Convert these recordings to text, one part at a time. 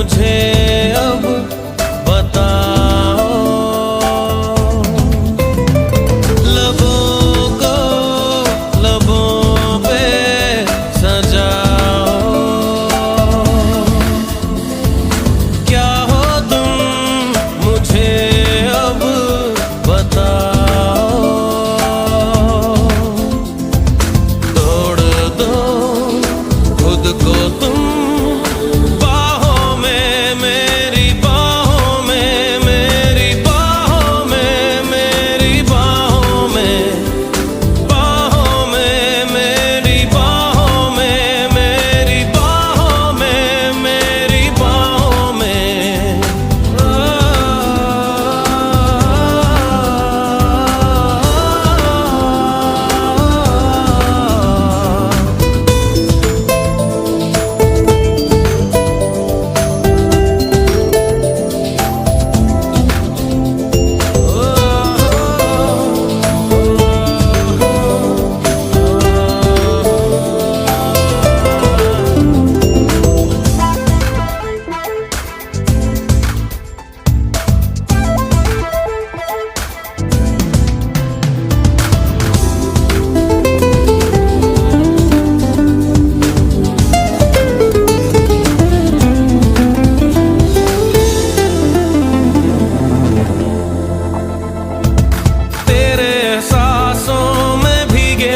मुझे अब बताओ, लबों को लबों पे सजाओ, क्या हो तुम मुझे अब बताओ, तोड़ दो खुद को तुम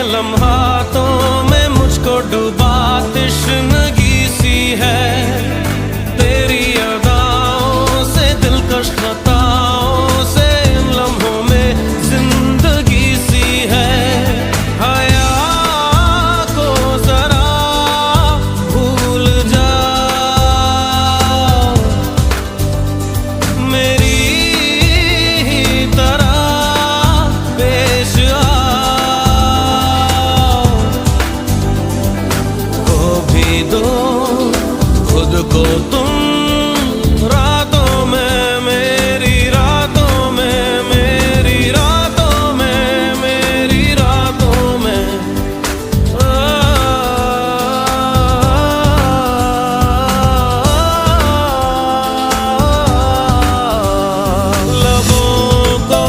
लम्हातों में मुझको डूबा तश्नगी सी है, तेरी अदाओं से दिलकश खताओं से इन लम्हों में जिंदगी सी है। हया को जरा भूल जाओ, मेरी ही तरह पेश दो खुद को तुम रातों में, मेरी रातों में, मेरी रातों में, मेरी रातों में। लबों को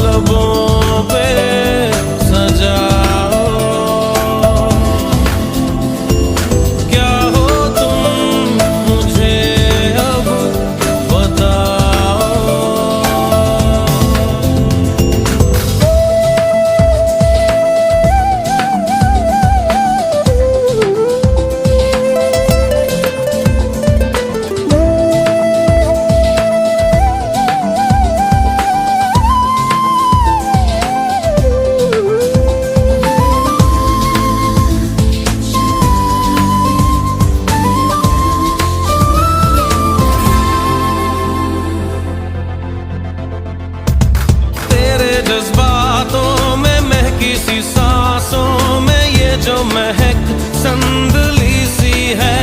लबों पे सजाओ, जज्बातों में महकी सी सांसों में ये जो महक संदली सी है,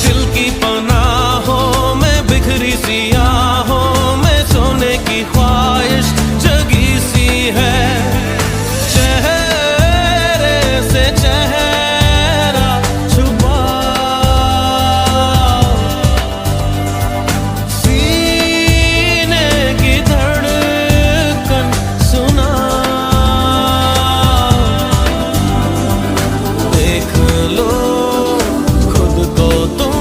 दिल की पनाहों में बिखरी सी आहों में सोने की ख्वाहिश जगी सी है। चेहरे से चेहरा छुपा, सीने की लो खुद को तुम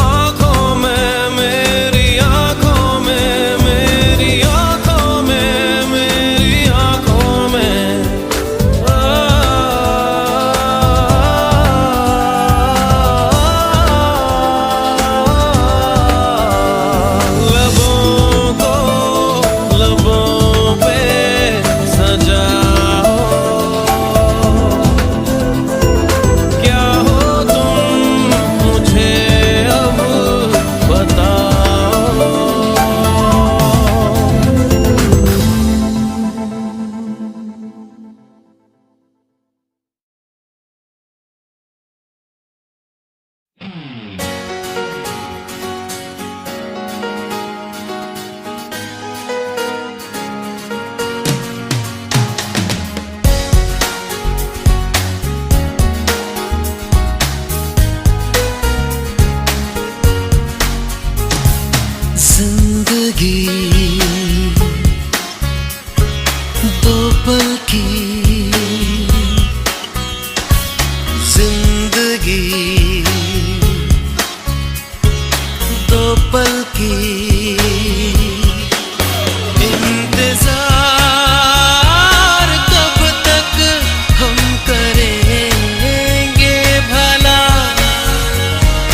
आँखों में मेरी दो पल की जिंदगी, दो पल की इंतजार कब तक हम करेंगे भला,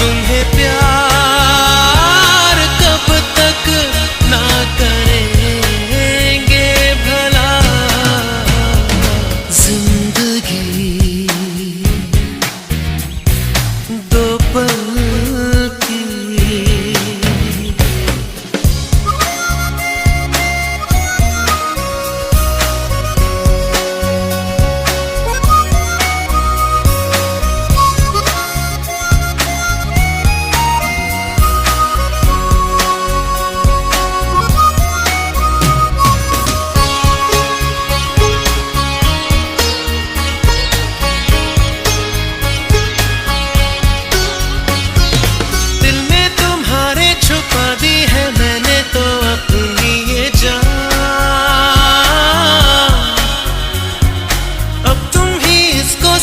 तुम्हें प्यार कब तक ना करेंगे भला। जिंदगी दो पल की।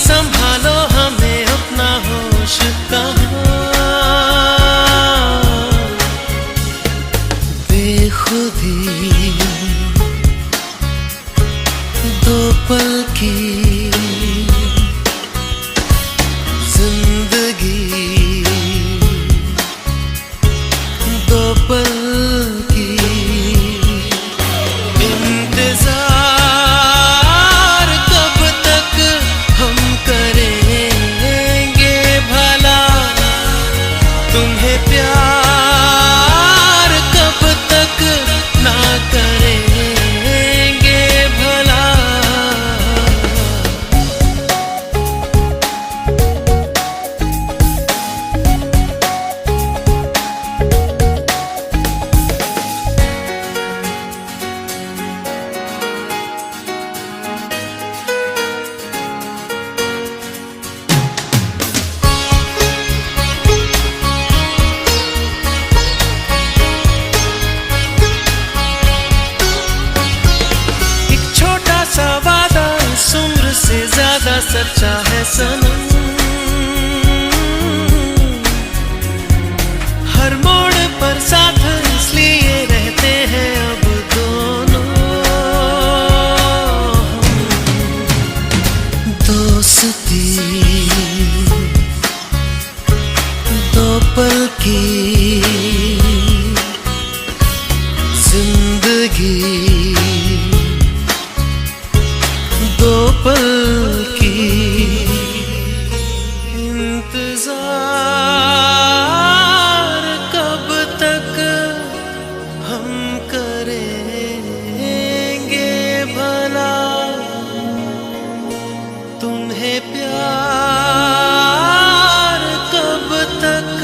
संभालो हमें अपना होश कहाँ, बेखुदी दो पल की जिंदगी, दो पल की इंतजार कब तक हम करेंगे भला, तुम्हें प्यार कब तक ना करेंगे भला। ज्यादा सच्चा है सनम, हर मोड़ पर साथ इसलिए रहते हैं अब दोनों। दोस्ती दो पल की जिंदगी, दो पल की इंतजार कब तक हम करेंगे भला, तुम्हें प्यार कब तक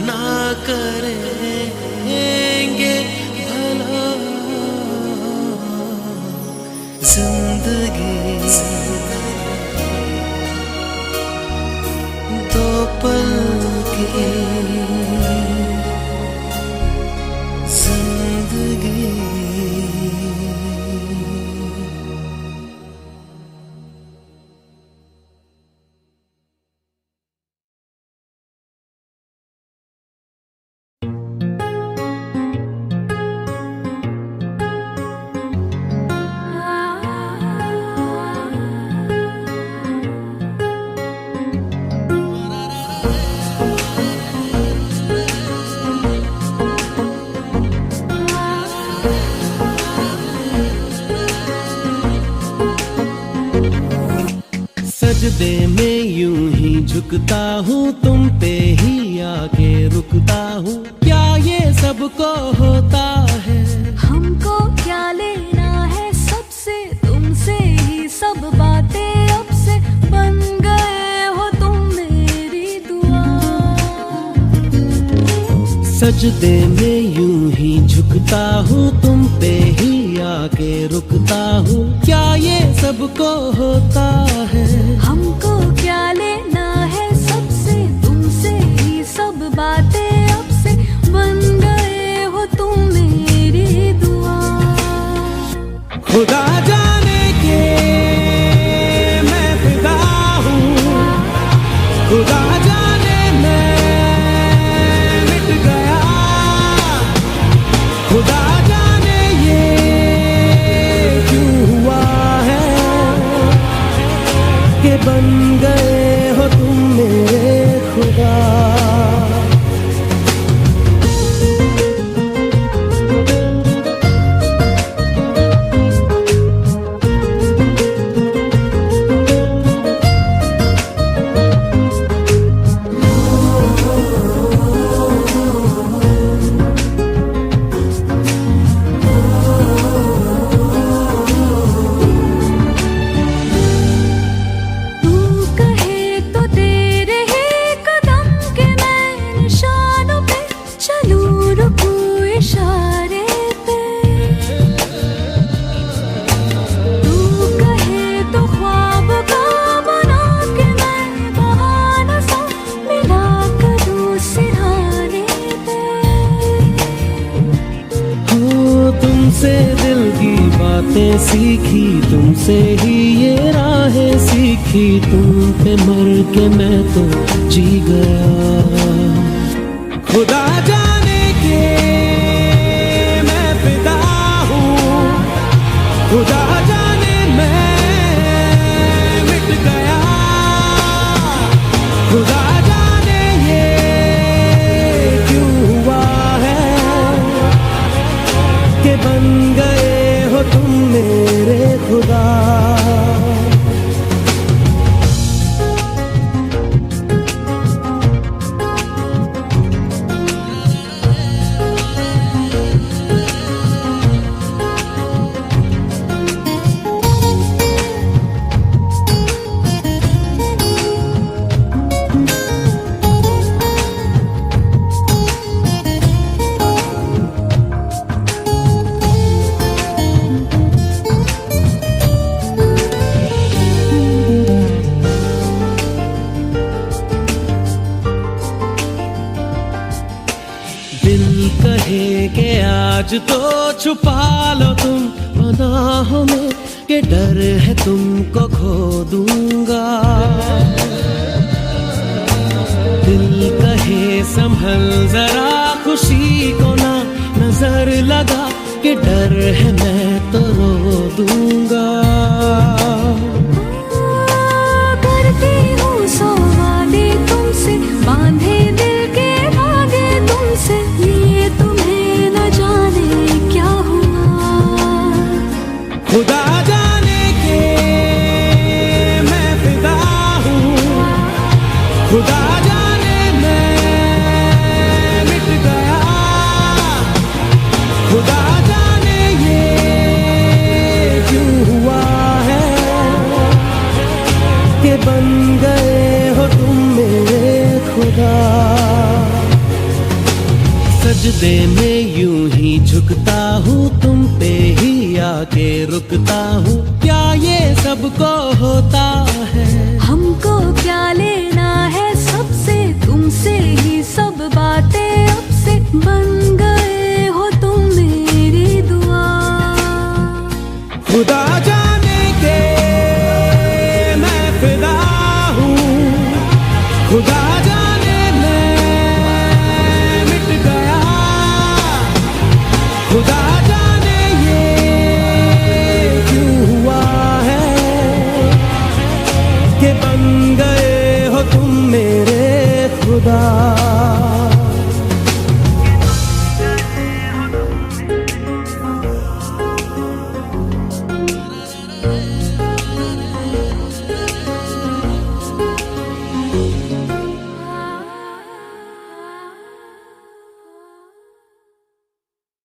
ना करेंगे भला। जिंदगी दो पल की जिंदगी। सजदे में यूं ही झुकता हूँ, तुम पे ही आके रुकता हूँ, क्या ये सबको होता है? हमको क्या लेना है सबसे, तुमसे ही सब बातें अब से बन गए हो तुम मेरी दुआ। सजदे में यूं ही झुकता हूँ, तुम पे ही आके रुकता हूँ, क्या ये सबको होता है? हमको क्या लेना है सबसे, तुमसे ही सब बातें अब से बन गए हो तुम बातें सीखी तुमसे ही, ये राहें सीखी तुम पे मर के मैं तो जी गया। खुदा जाने के मैं फिदा हूँ, खुदा जाने मैं मिट गया। खुदा जाने ये क्यों हुआ है कि बन गए हो तुम मेरे खुदा। दिल कहे कि आज तो छुपा लो तुम पनाहों में, कि डर है तुमको खो दूंगा। दिल कहे संभल जरा खुशी को ना नजर लगा, कि डर है मैं तो रो दूंगा। करती हूँ सौ वादे तुमसे, बांधे दिल के धागे तुमसे, ये तुम्हें न जाने क्या हुआ। खुदा जाने के मैं फिदा हूँ, खुदा जाने मैं मिट गया। खुदा जाने ये क्यों हुआ है कि बन गए हो तुम मेरे खुदा। सजदे में यूं ही झुकता हूँ तुम पे ही आके रुकता हूँ, क्या ये सबको होता है? हमको क्या लेना